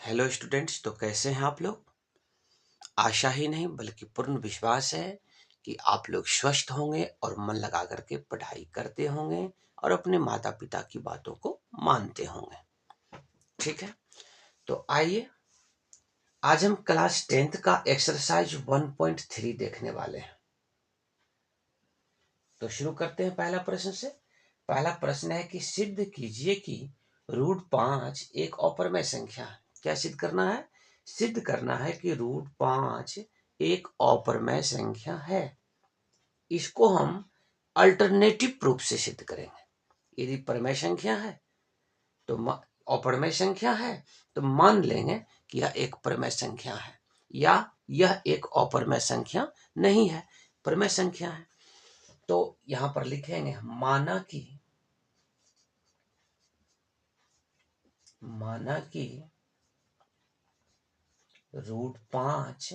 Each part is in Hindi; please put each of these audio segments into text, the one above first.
हेलो स्टूडेंट्स, तो कैसे हैं आप लोग। आशा ही नहीं बल्कि पूर्ण विश्वास है कि आप लोग स्वस्थ होंगे और मन लगा करके पढ़ाई करते होंगे और अपने माता पिता की बातों को मानते होंगे। ठीक है, तो आइए आज हम क्लास 10th का एक्सरसाइज 1.3 देखने वाले हैं। तो शुरू करते हैं पहला प्रश्न से। पहला प्रश्न है कि सिद्ध कीजिए कि √5 एक अपरमेय संख्या है। क्या सिद्ध करना है? सिद्ध करना है कि √5 एक अपरमेय संख्या है। इसको हम अल्टरनेटिव प्रूफ से सिद्ध करेंगे। यदि परमेय संख्या है तो अपरमेय संख्या है तो मान लेंगे कि यह एक परमेय संख्या है या यह एक अपरमेय संख्या नहीं है, परमेय संख्या है। तो यहां पर लिखेंगे माना कि √5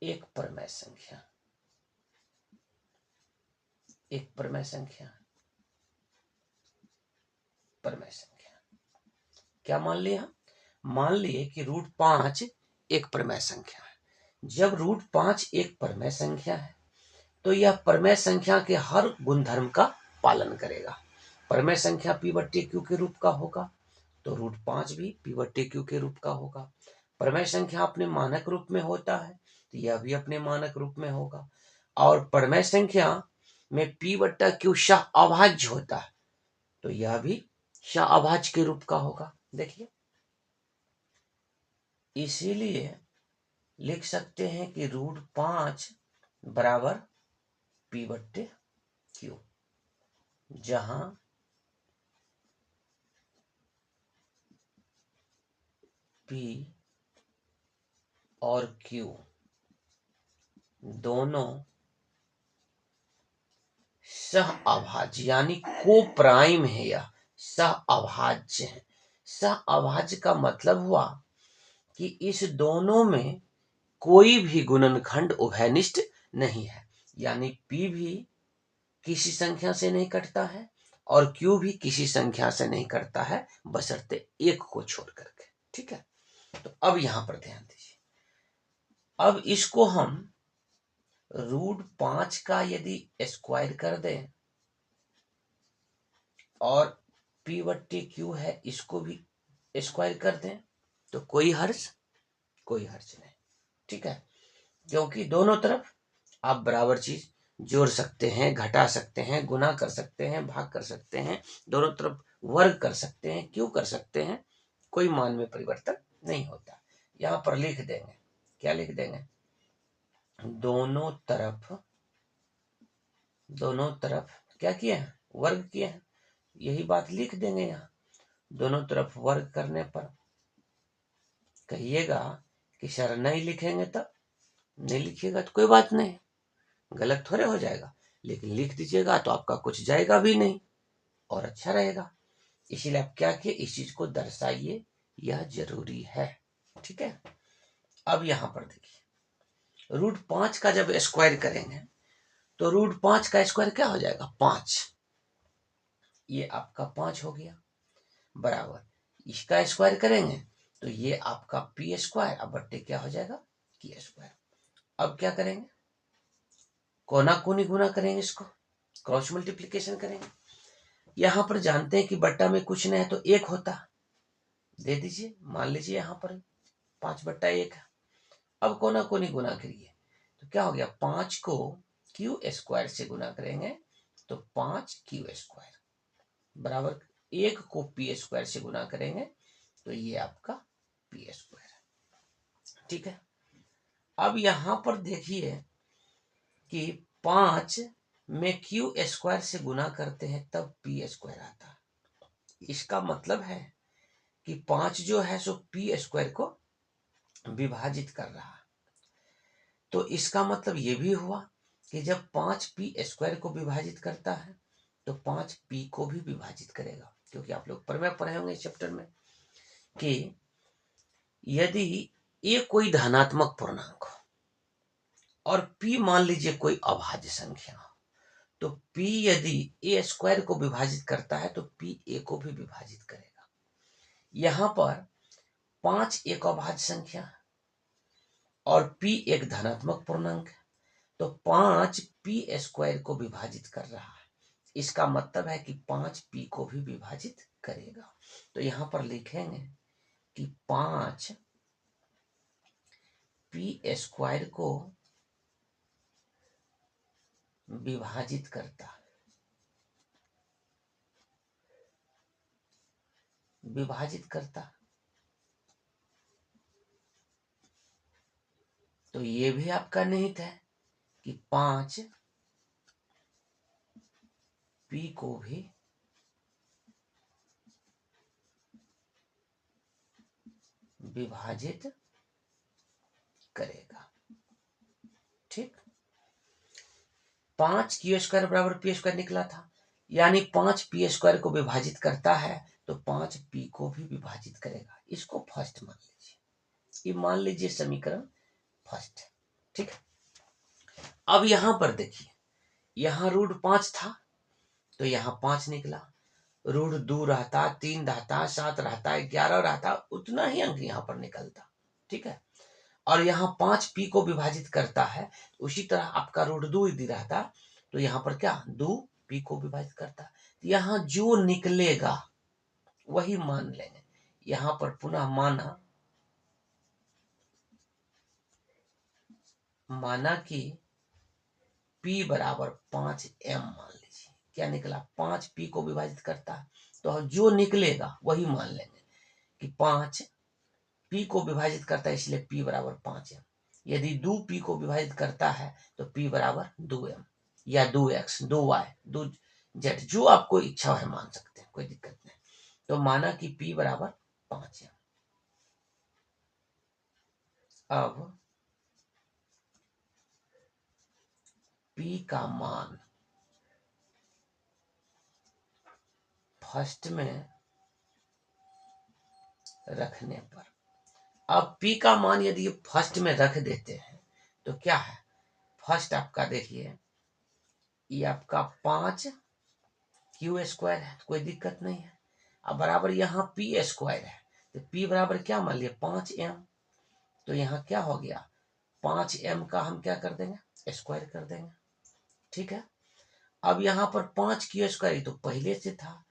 एक परमेय संख्या, एक परमेय संख्या, परमेय संख्या। क्या मान लिया? मान लिए कि √5 एक परमेय संख्या है। जब √5 एक परमेय संख्या है तो यह परमेय संख्या के हर गुणधर्म का पालन करेगा। परमेय संख्या p/q के रूप का होगा तो √5 भी p/q के रूप का होगा। परमेय संख्या अपने मानक रूप में होता है तो यह भी अपने मानक रूप में होगा। और परमेय संख्या में p/q शाह अभाज्य होता है तो यह भी शाह अभाज्य के रूप का होगा। देखिए, इसीलिए लिख सकते हैं कि √5 बराबर p/q, जहां p और q दोनों सह अभाज्य यानी को प्राइम है, यह सह अभाज्य है। सह अभाज्य का मतलब हुआ कि इस दोनों में कोई भी गुणनखंड उभयनिष्ठ नहीं है, यानी p भी किसी संख्या से नहीं कटता है और q भी किसी संख्या से नहीं कटता है बशर्ते एक को छोड़ करके। ठीक है, तो अब यहां पर ध्यान दीजिए। अब इसको हम √5 का यदि स्क्वायर कर दें और p/q है इसको भी स्क्वायर कर दें तो कोई हर्ज नहीं। ठीक है, क्योंकि दोनों तरफ आप बराबर चीज जोड़ सकते हैं, घटा सकते हैं, गुना कर सकते हैं, भाग कर सकते हैं, दोनों तरफ वर्ग कर सकते हैं, क्यों कर सकते हैं, कोई मान में परिवर्तन नहीं होता। यहां पर लिख देंगे, क्या लिख देंगे? दोनों तरफ क्या किए हैं? वर्ग किए हैं। यही बात लिख देंगे यहां। दोनों तरफ वर्ग करने पर कहिएगा कि सर नहीं लिखेंगे तब, नहीं लिखिएगा तो कोई बात नहीं, गलत थोड़े हो जाएगा, लेकिन लिख दीजिएगा तो आपका कुछ जाएगा भी नहीं और अच्छा रहेगा। इसीलिए आप क्या किए, इस चीज को दर्शाइए, यह जरूरी है। ठीक है, अब यहां पर देखिए √5 का जब स्क्वायर करेंगे तो √5 का स्क्वायर क्या हो जाएगा? 5। ये आपका 5 हो गया बराबर, इसका स्क्वायर करेंगे तो ये आपका p² अब बट्टे क्या हो जाएगा? q²। अब क्या करेंगे? कोना कोनी गुना करेंगे, इसको क्रॉस मल्टीप्लीकेशन करेंगे। यहां पर जानते हैं कि बट्टा में कुछ नहीं है तो 1 होता, दे दीजिए। मान लीजिए यहां पर 5/1 है। अब कोना कोनी गुना करिए तो क्या हो गया? 5 को q² से गुना करेंगे तो 5q² बराबर 1 को p² से गुना करेंगे तो ये आपका p²। ठीक है, अब यहां पर देखिए कि 5 में q² से गुना करते हैं तब p² आता है। इसका मतलब है कि 5 जो है सो p² को विभाजित कर रहा है। तो इसका मतलब ये भी हुआ कि जब 5 p² को विभाजित करता है तो 5 p को भी विभाजित करेगा, क्योंकि आप लोग प्रमेय पढ़े होंगे इस चैप्टर में कि यदि ये कोई धनात्मक पूर्णांक हो और p मान लीजिए कोई अभाज्य संख्या हो तो p यदि a² को विभाजित करता है तो p a को भी विभाजित करेगा। यहां पर 5 एक अभाज्य संख्या है और p एक धनात्मक पूर्णांक है, तो 5 पी स्क्वायर को विभाजित कर रहा है। इसका मतलब है कि 5 पी को भी विभाजित करेगा। तो यहां पर लिखेंगे कि 5 पी स्क्वायर को विभाजित करता है, विभाजित करता। तो ये भी आपका निहित है कि 5 पी को भी विभाजित करेगा। ठीक, 5 क्यू स्क्वायर बराबर पी स्क्वायर निकला था, यानी 5 पी स्क्वायर को विभाजित करता है तो 5 पी को भी विभाजित करेगा। इसको फर्स्ट मान लीजिए, ये मान लीजिए समीकरण फर्स्ट है। ठीक है, अब यहां पर देखिए, यहां रूट 5 था तो यहां 5 निकला, रूट 2 रहता, 3 रहता, 7 रहता, 11 रहता, उतना ही अंक यहां पर निकलता। ठीक है, और यहाँ 5 पी को विभाजित करता है, उसी तरह आपका रूट 2 यदि रहता तो यहाँ पर क्या 2 पी को विभाजित करता। यहाँ जो निकलेगा वही मान लेंगे। यहाँ पर पुनः माना कि p बराबर 5m मान लीजिए। क्या निकला, 5 पी को विभाजित करता है, तो जो निकलेगा वही मान लेंगे कि 5 पी को विभाजित करता है, इसलिए p बराबर 5m। यदि 2 पी को विभाजित करता है तो p बराबर 2m या 2x, 2y, 2z, जो आपको इच्छा है मान सकते हैं, कोई दिक्कत नहीं। तो माना कि p बराबर 5m। अब p का मान फर्स्ट में रखने पर, अब p का मान यदि फर्स्ट में रख देते हैं तो क्या है, फर्स्ट आपका देखिए ये आपका 5 क्यू स्क्वायर है, कोई दिक्कत नहीं है। अब बराबर यहाँ पी स्क्वायर है, तो p बराबर क्या मान लिया 5m। तो यहाँ क्या हो गया, 5m का हम क्या कर देंगे, स्क्वायर कर देंगे। ठीक है, अब यहाँ पर 5 क्यू स्क्वायर तो पहले से था,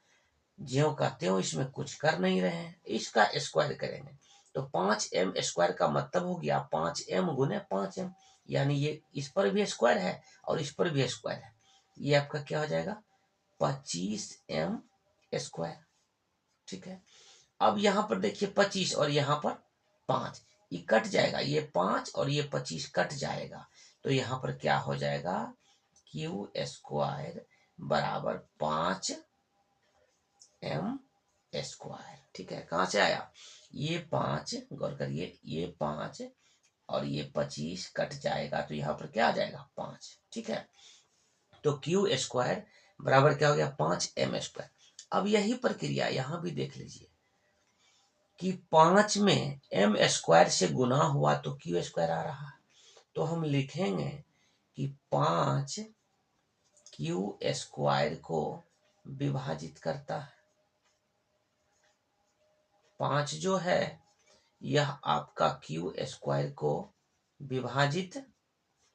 ज्यों का त्यों इसमें कुछ कर नहीं रहे हैं, इसका स्क्वायर करेंगे तो 5m स्क्वायर का मतलब हो गया 5m गुने 5m, यानी ये इस पर भी स्क्वायर है और इस पर भी स्क्वायर है, ये आपका क्या हो जाएगा 25m स्क्वायर। ठीक है, अब यहाँ पर देखिए 25 और यहाँ पर 5, ये कट जाएगा, ये 5 और ये 25 कट जाएगा, तो यहाँ पर क्या हो जाएगा क्यू स्क्वायर बराबर 5m स्क्वायर। ठीक है, कहां से आया, ये 5, गौर करिए ये 5 और ये 25 कट जाएगा, तो यहाँ पर क्या आ जाएगा 5। ठीक है, तो क्यू स्क्वायर बराबर क्या हो गया 5m स्क्वायर। अब यही प्रक्रिया यहां भी देख लीजिए कि 5 में m स्क्वायर से गुना हुआ तो क्यू स्क्वायर आ रहा है, तो हम लिखेंगे कि 5 क्यू स्क्वायर को विभाजित करता है। 5 जो है यह आपका क्यू स्क्वायर को विभाजित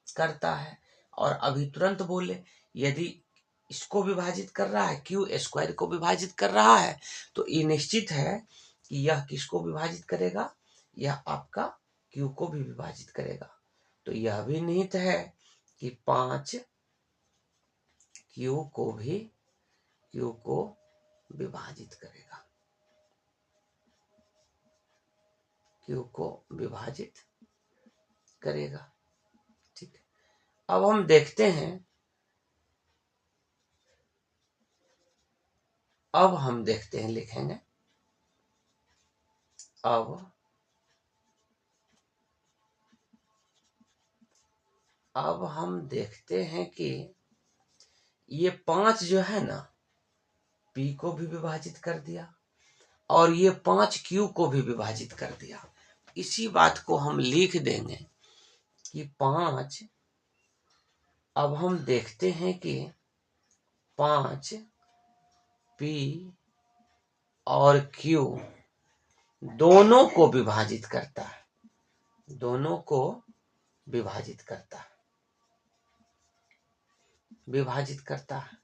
करता है, और अभी तुरंत बोले यदि इसको विभाजित कर रहा है, क्यू स्क्वायर को विभाजित कर रहा है, तो ये निश्चित है कि यह किसको विभाजित करेगा, यह आपका क्यू को भी विभाजित करेगा। तो यह भी निहित है कि 5 क्यू को भी क्यू को विभाजित करेगा, क्यू को विभाजित करेगा। ठीक है, अब हम देखते हैं, अब हम देखते हैं, लिखेंगे अब हम देखते हैं कि ये 5 जो है ना p को भी विभाजित कर दिया और ये 5 q को भी विभाजित कर दिया। इसी बात को हम लिख देंगे कि 5, अब हम देखते हैं कि 5 p और q दोनों को विभाजित करता है, दोनों को विभाजित करता है, विभाजित करता है।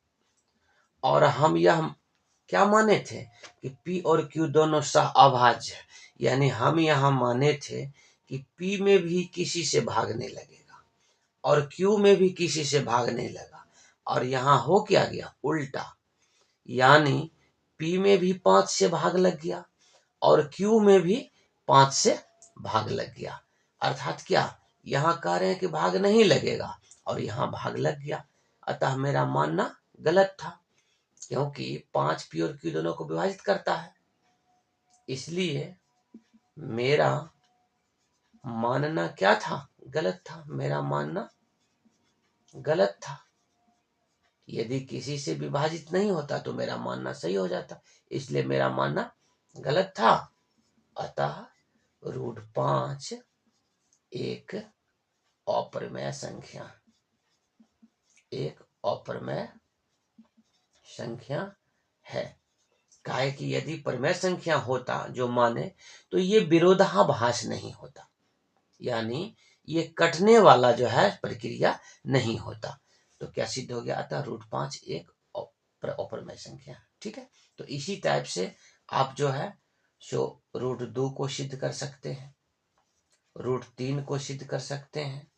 और हम यह क्या माने थे कि P और Q दोनों सह अभाज्य है, यानी हम यहाँ माने थे कि P में भी किसी से भाग नहीं लगेगा और Q में भी किसी से भाग नहीं लगा, और यहाँ हो क्या गया उल्टा, यानी P में भी 5 से भाग लग गया और Q में भी 5 से भाग लग गया। अर्थात क्या, यहाँ कह रहे हैं कि भाग नहीं लगेगा और यहाँ भाग लग गया, अतः मेरा मानना गलत था, क्योंकि 5 P और Q दोनों को विभाजित करता है। इसलिए मेरा मानना क्या था, गलत था, मेरा मानना गलत था। यदि किसी से विभाजित नहीं होता तो मेरा मानना सही हो जाता, इसलिए मेरा मानना गलत था। अतः √5 एक अपरिमेय संख्या, एक अपरिमेय संख्या है। काहे कि यदि परिमेय संख्या होता जो माने तो ये विरोधाभास नहीं होता, यानी ये कटने वाला जो है प्रक्रिया नहीं होता। तो क्या सिद्ध हो गया, अतः √5 एक अपरिमेय संख्या है। ठीक है, तो इसी टाइप से आप जो है सो √2 को सिद्ध कर सकते हैं, √3 को सिद्ध कर सकते हैं,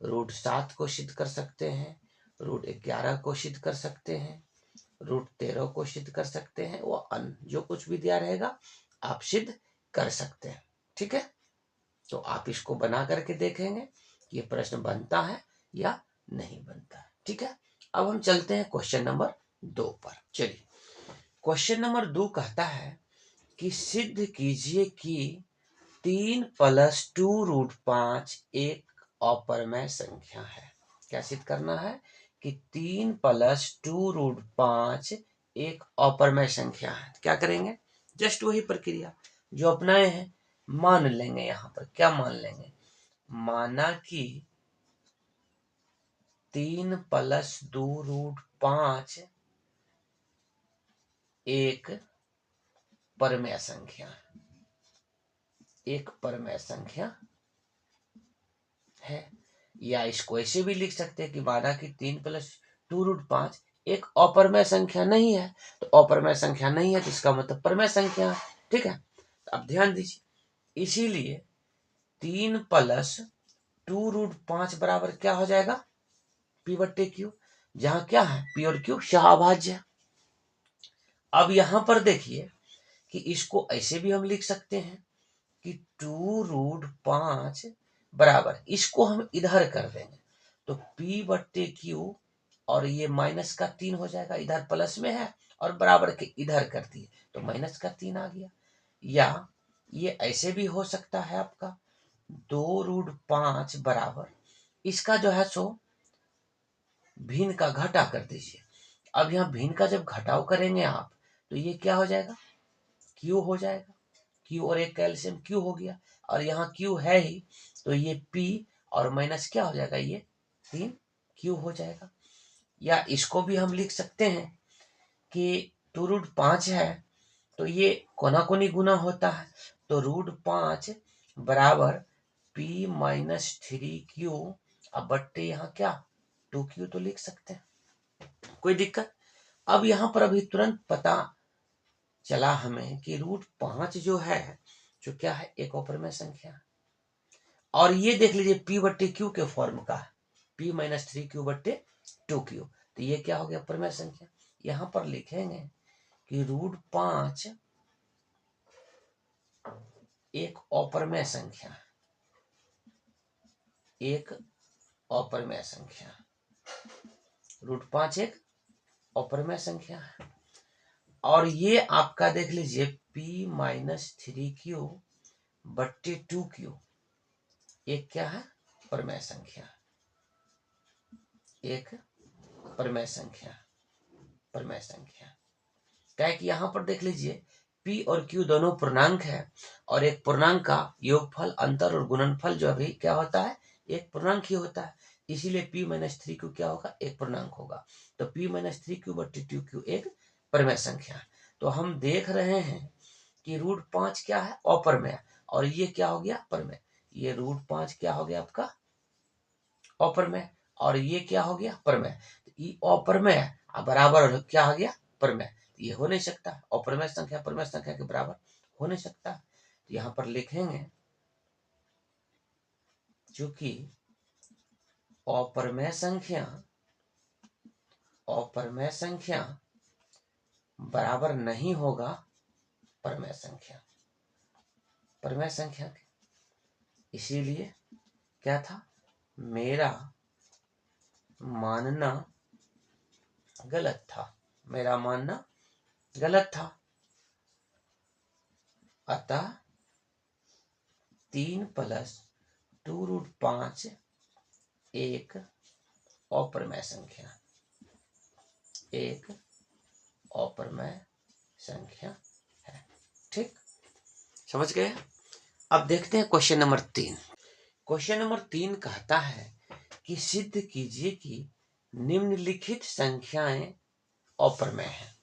√7 को सिद्ध कर सकते हैं, √11 को सिद्ध कर सकते हैं, √13 को सिद्ध कर सकते हैं। वो जो कुछ भी दिया रहेगा आप सिद्ध कर सकते हैं। ठीक है, तो आप इसको बना करके देखेंगे कि ये प्रश्न बनता है या नहीं बनता है। ठीक है, अब हम चलते हैं क्वेश्चन नंबर 2 पर। चलिए, क्वेश्चन नंबर 2 कहता है कि सिद्ध कीजिए कि 3 + 2√5 एक अपरिमेय संख्या है। क्या सिद्ध करना है कि 3 + 2√5 एक अपरिमेय संख्या है। क्या करेंगे, जस्ट वही प्रक्रिया जो अपनाए हैं, मान लेंगे। यहाँ पर क्या मान लेंगे, माना कि 3 + 2√5 एक परिमेय संख्या, एक परिमेय संख्या है। या इसको ऐसे भी लिख सकते हैं कि माना कि 3 + 2√5 एक अपरिमेय संख्या नहीं है, तो अपरिमेय संख्या नहीं है तो इसका मतलब परिमेय संख्या है। ठीक है, तो अब ध्यान दीजिए, इसीलिए 3 + 2√5 बराबर क्या हो जाएगा, P/Q, जहां क्या है P और Q सहअभाज्य है। अब यहां पर देखिए कि इसको ऐसे भी हम लिख सकते हैं कि 2√5 बराबर, इसको हम इधर कर देंगे तो P/Q, और ये -3 हो जाएगा, इधर प्लस में है और बराबर के इधर कर दिए तो -3 आ गया। या ये ऐसे भी हो सकता है आपका 2√5 बराबर, इसका जो है सो भिन्न का घटा कर दीजिए। अब यहाँ भिन्न का जब घटाव करेंगे आप तो ये क्या हो जाएगा, Q हो जाएगा, Q और एक कैल्शियम Q हो गया, और यहाँ Q है ही तो ये P और माइनस क्या हो जाएगा, ये 3Q हो जाएगा। या इसको भी हम लिख सकते हैं कि 2√5 है तो ये कोना कोनी गुना होता है, तो √5 बराबर P - 3Q, अब बट्टे यहाँ क्या 2Q तो लिख सकते हैं, कोई दिक्कत। अब यहाँ पर अभी तुरंत पता चला हमें कि √5 जो है जो क्या है, एक अपरिमेय संख्या है। और ये देख लीजिए P/Q के फॉर्म का है, P - 3Q/2Q, तो ये क्या हो गया, अपरिमेय संख्या। यहाँ पर लिखेंगे कि √5 एक अपरिमेय संख्या, एक अपरिमेय संख्या, √5 एक अपरिमेय संख्या है। और ये आपका देख लीजिए P - 3Q/2Q एक क्या है, परिमेय संख्या, एक परिमेय संख्या, परिमेय संख्या। क्या है कि यहाँ पर देख लीजिए P और Q दोनों पूर्णांक है, और एक पूर्णांक का योगफल, अंतर और गुणनफल जो अभी क्या होता है, एक पूर्णांक ही होता है। इसीलिए P - 3Q क्या होगा, एक पूर्णांक होगा। तो P - 3Q/2Q एक परिमेय संख्या है। तो हम देख रहे हैं कि √5 क्या है, अपरमेय, और ये क्या हो गया, परमेय। ये √5 क्या हो गया आपका, अपरमेय, और ये क्या हो गया, परमेय। ये अपरमेय बराबर क्या हो गया, परमेय। ये हो नहीं सकता, अपरमेय संख्या परमेय संख्या के बराबर हो नहीं सकता। यहाँ पर लिखेंगे चूंकि अपरमेय संख्या बराबर नहीं होगा परमेय संख्या के, इसीलिए क्या था, मेरा मानना गलत था, अतः 3 + 2√5 एक अपरमेय संख्या है। ठीक, समझ गए। अब देखते हैं क्वेश्चन नंबर 3। क्वेश्चन नंबर 3 कहता है कि सिद्ध कीजिए कि निम्नलिखित संख्याएं अपरमेय हैं।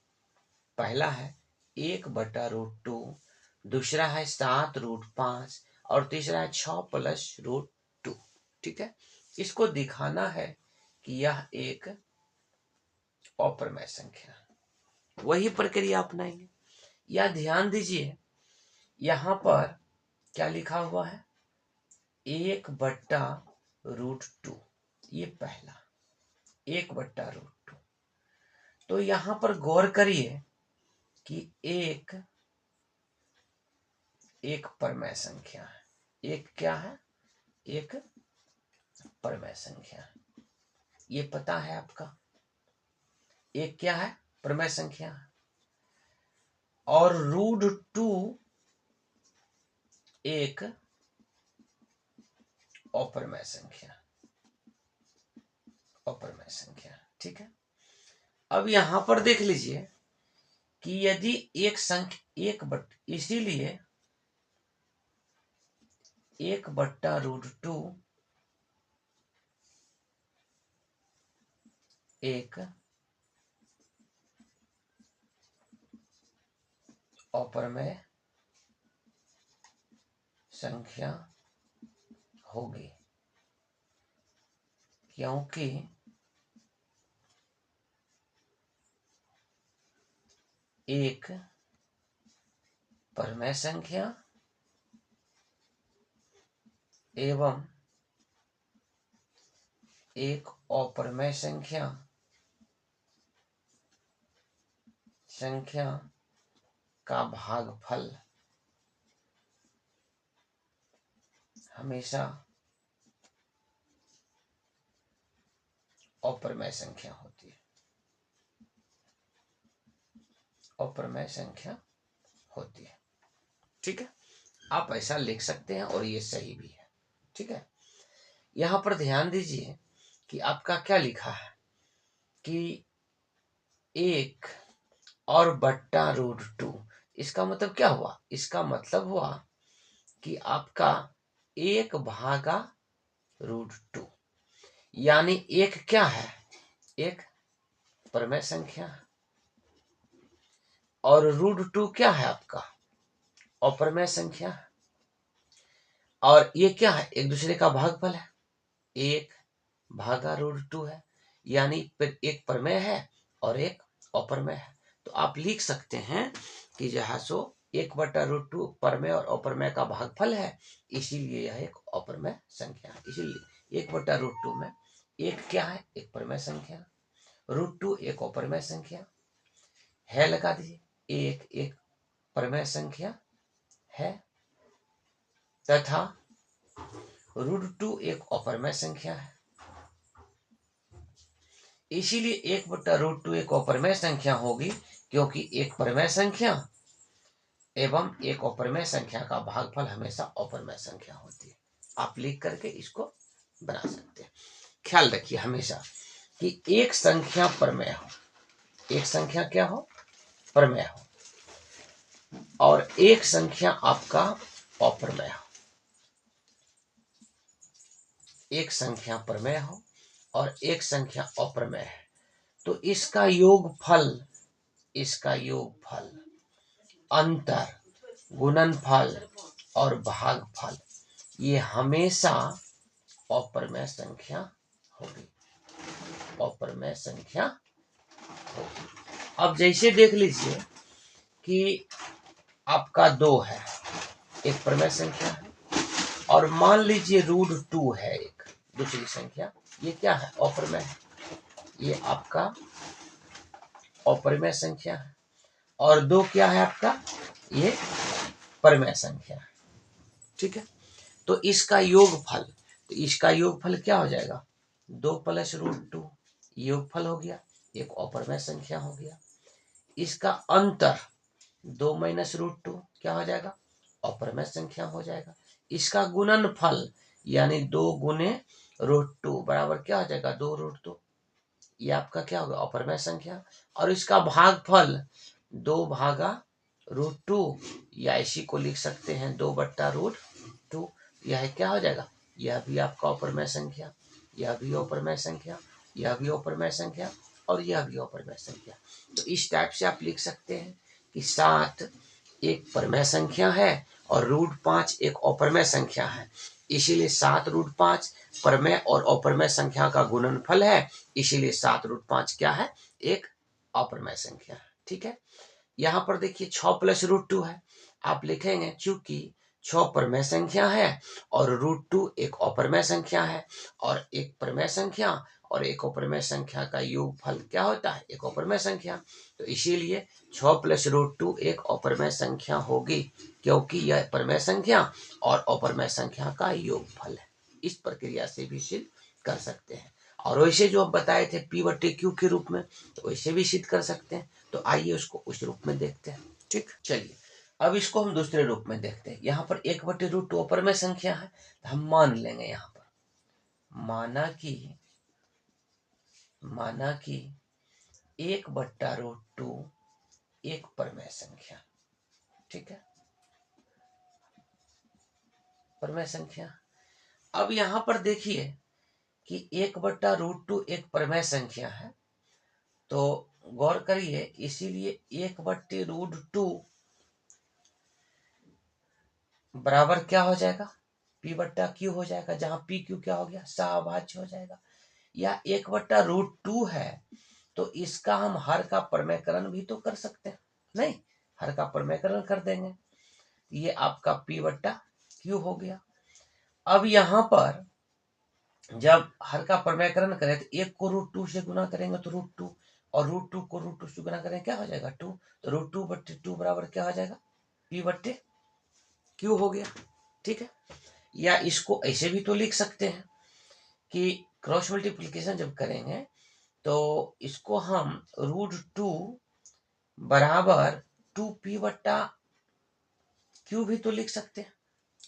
पहला है 1/√2, दूसरा है 7√5 और तीसरा है 6 + √2। ठीक है, इसको दिखाना है कि यह एक अपरमेय संख्या, वही प्रक्रिया अपनाएंगे। या ध्यान दीजिए, यहां पर क्या लिखा हुआ है, 1/√2, ये पहला 1/√2। तो यहां पर गौर करिए कि एक परमेय संख्या है, एक क्या है, एक परमेय संख्या है। ये पता है आपका, एक क्या है, परमेय संख्या है। और √2 एक अपरमेय संख्या। ठीक है, अब यहां पर देख लीजिए कि यदि एक संख्या इसीलिए 1/√2 एक अपरमेय संख्या होगी, क्योंकि एक परमेय संख्या एवं एक अपरमेय संख्या का भागफल हमेशा अपरमेय संख्या होती है, अपरमेय संख्या होती है। ठीक है, आप ऐसा लिख सकते हैं और ये सही भी है। ठीक है, यहां पर ध्यान दीजिए कि आपका क्या लिखा है कि 1 और बट्टा √2, इसका मतलब क्या हुआ, इसका मतलब हुआ कि आपका 1/√2, यानी एक क्या है, एक परमेय संख्या है, और √2 क्या है आपका, अपरमेय संख्या है। और ये क्या है, एक दूसरे का भागफल है, 1/√2 है, यानी एक परमेय है और एक अपरमेय है। तो आप लिख सकते हैं कि जहां सो 1/√2 परमेय और अपरमेय का भागफल है, इसीलिए यह एक अपरमेय संख्या है। इसीलिए 1/√2 में एक क्या है, एक परमेय संख्या, √2 एक अपरमेय संख्या है, लगा दीजिए, एक परमेय संख्या है, तथा √2 एक अपरमेय संख्या है। इसीलिए 1/√2 एक अपरमेय संख्या होगी, क्योंकि एक परमेय संख्या एवं एक अपरमेय संख्या का भागफल हमेशा अपरमेय संख्या होती है। आप लिख करके इसको बना सकते हैं। ख्याल रखिए हमेशा कि एक संख्या परमेय हो, एक संख्या क्या हो, परमेय हो, और एक संख्या आपका अपरमेय हो। एक संख्या परमेय हो और एक संख्या अपरमेय है, तो इसका योगफल अंतर गुणनफल और भागफल ये हमेशा अपरिमेय संख्या होगी, अपरिमेय संख्या होगी। अब जैसे देख लीजिए कि आपका 2 है, एक परिमेय संख्या है, और मान लीजिए √2 है एक दूसरी संख्या, ये क्या है? अपरिमेय है। ये आपका अपरिमेय संख्या है, और 2 क्या है आपका? ये परिमेय संख्या है। ठीक है, तो इसका योगफल, तो इसका योगफल क्या हो जाएगा? 2 + √2 योगफल हो गया, एक अपरिमेय संख्या हो गया। इसका अंतर 2 - √2 क्या हो जाएगा? अपरिमेय संख्या हो जाएगा। इसका गुणनफल यानी 2 × √2 बराबर क्या हो जाएगा? 2 √2, ये आपका क्या होगा? अपरिमेय संख्या। और इसका भागफल 2 भागा √2, या इसी को लिख सकते हैं 2 बट्टा √2, यह क्या हो जाएगा? यह भी आपका अपरिमेय संख्या, यह भी अपरिमेय संख्या, यह भी अपरिमेय संख्या, और यह भी अपरिमेय संख्या। तो इस टाइप से आप लिख सकते हैं कि 7 एक परिमेय संख्या है और √5 एक अपरिमेय संख्या है। इसीलिए 7 √5 परिमेय और अपरिमेय संख्या का गुणनफल है, इसीलिए 7 √5 क्या है? एक अपरिमेय संख्या है। ठीक है, यहाँ पर देखिए 6 + √2 है, आप लिखेंगे चूंकि 6 परिमेय संख्या है और √2 एक अपरिमेय संख्या है, और एक परिमेय संख्या और एक अपरिमेय संख्या का योगफल क्या होता है? एक अपरिमेय संख्या। तो इसीलिए 6 + √2 एक अपरिमेय संख्या होगी, क्योंकि यह परिमेय संख्या और अपरिमेय संख्या का योगफल है। इस प्रक्रिया से भी सिद्ध कर सकते हैं, और वैसे जो अब बताए थे P/Q के रूप में, तो वैसे भी सिद्ध कर सकते हैं। तो आइए उसको उस रूप में देखते हैं। ठीक, चलिए अब इसको हम दूसरे रूप में देखते हैं। यहाँ पर 1/√2 अपरिमेय संख्या है, तो हम मान लेंगे यहाँ पर, माना कि 1/√2 एक परिमेय संख्या। ठीक है, परिमेय संख्या। अब यहाँ पर देखिए कि 1/√2 एक परिमेय संख्या है, तो गौर करिए, इसीलिए 1/√2 बराबर क्या हो जाएगा? P/Q हो जाएगा, जहां PQ क्या हो गया? सहअभाज्य हो जाएगा। या 1/√2 है, तो इसका हम हर का परिमेयकरण भी तो कर सकते हैं, नहीं? हर का परिमेयकरण कर देंगे, ये आपका P/Q हो गया। अब यहाँ पर जब हर का परिमेयकरण करें तो 1 को √2 से गुना करेंगे तो √2, और √2 को √2 से गुना करेंगे क्या हो जाएगा? 2, तो √2/2 बराबर क्या हो जाएगा? P/Q हो गया। ठीक है, या इसको ऐसे भी तो लिख सकते हैं कि क्रॉस मल्टीप्लिकेशन जब करेंगे तो इसको हम √2 बराबर 2P/Q भी तो लिख सकते हैं।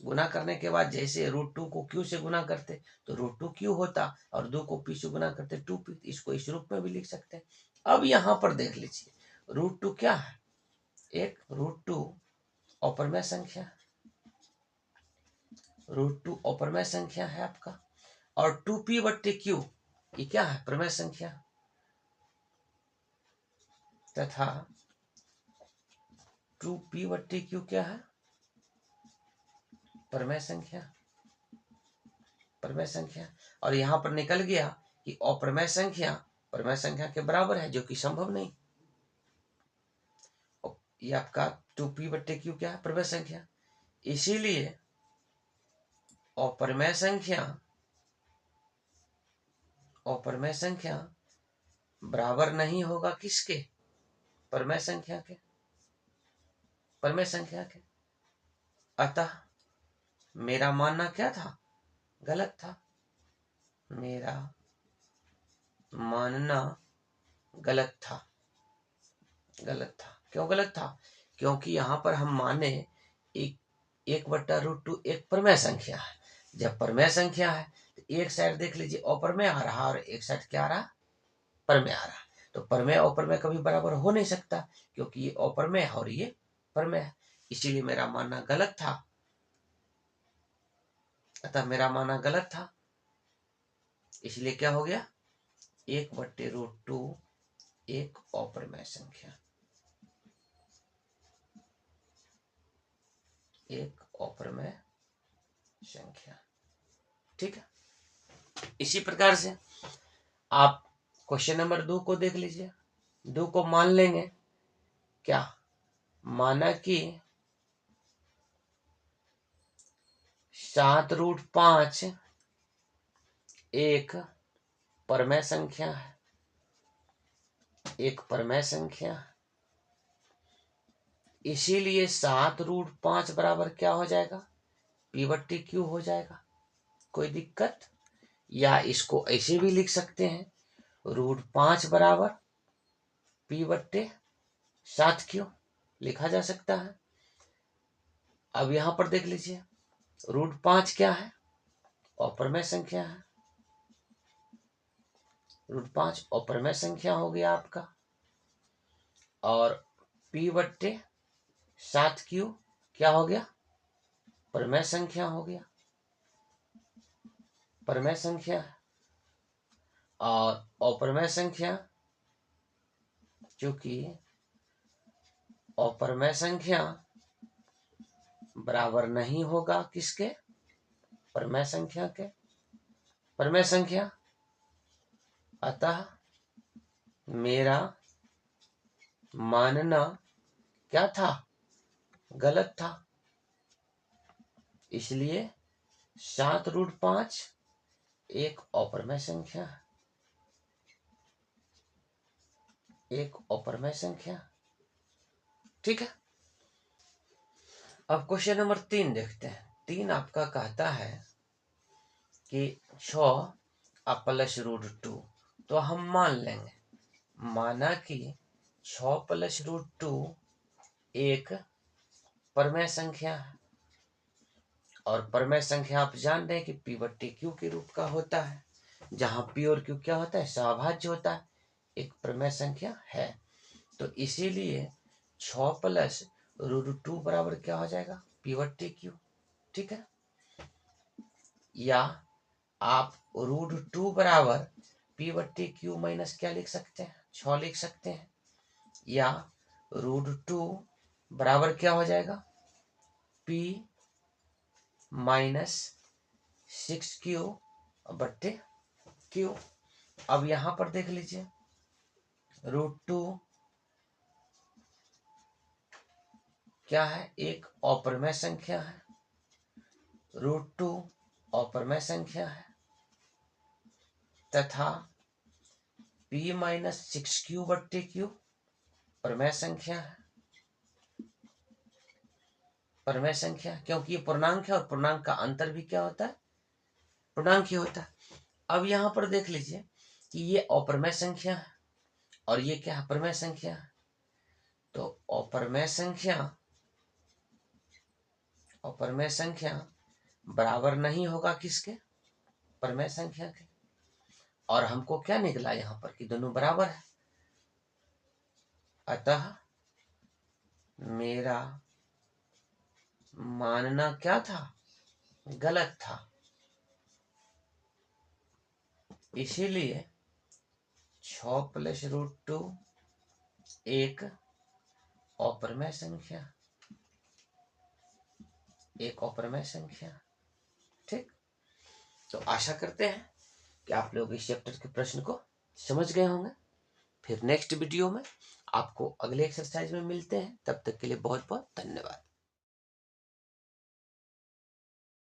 गुना करने के बाद जैसे √2 को Q से गुना करते तो √2Q होता, और 2 को P से गुना करते 2P, इसको इस रूप में भी लिख सकते हैं। अब यहाँ पर देख लीजिए, √2 क्या है? एक √2 अपरिमेय संख्या, √2 अपरिमेय संख्या है आपका, और 2P/Q ये क्या है? परिमेय संख्या, तथा 2P/Q क्या है? परिमेय संख्या, परिमेय संख्या। और यहां पर निकल गया कि अपरिमेय संख्या परिमेय संख्या के बराबर है, जो कि संभव नहीं। ये आपका 2P/Q क्या है? परिमेय संख्या। इसीलिए अपरिमेय संख्या बराबर नहीं होगा किसके? परिमेय संख्या के, परिमेय संख्या के। अतः मेरा मानना क्या था? गलत था। मेरा मानना गलत था। गलत था, क्यों गलत था? क्योंकि यहाँ पर हम माने 1/√2 एक परिमेय संख्या है। जब परिमेय संख्या है तो एक साइड देख लीजिए अपरिमेय आ रहा, और एक साइड क्या आ रहा? परिमेय आ रहा। तो परिमेय अपरिमेय कभी बराबर हो नहीं सकता, क्योंकि ये अपरिमेय है और ये परिमेय है। इसीलिए मेरा मानना गलत था। अतः मेरा मानना गलत था, इसलिए क्या हो गया? 1/√2 एक अपरिमेय संख्या। एक अपरमेय संख्या। ठीक है, इसी प्रकार से आप क्वेश्चन नंबर 2 को देख लीजिए। 2 को मान लेंगे क्या, माना कि 7√5 एक परमेय संख्या है, एक परमेय संख्या है, इसीलिए 7√5 बराबर क्या हो जाएगा, P/Q हो जाएगा। कोई दिक्कत? या इसको ऐसे भी लिख सकते हैं, √5 बराबर P/7Q लिखा जा सकता है। अब यहां पर देख लीजिए, √5 क्या है, अपरमेय संख्या है, √5 अपरमेय संख्या हो गया आपका, और P/7Q क्या हो गया, परमेय संख्या हो गया, परमेय संख्या। और अपरमेय संख्या, क्योंकि अपरमेय संख्या बराबर नहीं होगा किसके, परमेय संख्या के, परमेय संख्या। अतः मेरा मानना क्या था, गलत था। इसलिए 7√5 एक अपरमेय संख्या है, एक अपरमेय संख्या। ठीक है, अब क्वेश्चन नंबर 3 देखते हैं। 3 आपका कहता है कि 6 + √2, तो हम मान लेंगे, माना कि 6 + √2 एक परमेय संख्या है, और परमेय संख्या आप जान रहे हैं कि P/Q के रूप का होता है, जहां P और Q क्या होता है, सभाज्य होता है, एक परमेय संख्या है। तो इसीलिए 6 + √2 बराबर क्या हो जाएगा, P/Q। ठीक है, या आप √2 बराबर P/Q माइनस क्या लिख सकते हैं, 6 लिख सकते हैं, या √2 बराबर क्या हो जाएगा, P - 6Q/Q। अब यहां पर देख लीजिए, √2 क्या है, एक अपरमेय संख्या है, √2 अपरमेय संख्या है, तथा P - 6Q/Q परमेय संख्या है, परमेय संख्या, क्योंकि ये पूर्णांक है, और पूर्णांक का अंतर भी क्या होता है, पूर्णांक ही होता है। अब यहां पर देख लीजिए कि ये अपरमेय संख्या है, और ये क्या है, परमेय संख्या है। तो अपरमेय संख्या, अपरमेय संख्या बराबर नहीं होगा किसके, परमेय संख्या के। और हमको क्या निकला यहां पर कि दोनों बराबर है। अतः मेरा मानना क्या था, गलत था। इसीलिए 6 + √2 एक अपरमेय संख्या, एक अपरमेय संख्या। ठीक, तो आशा करते हैं कि आप लोग इस चैप्टर के प्रश्न को समझ गए होंगे। फिर नेक्स्ट वीडियो में आपको अगले एक्सरसाइज में मिलते हैं, तब तक के लिए बहुत बहुत धन्यवाद।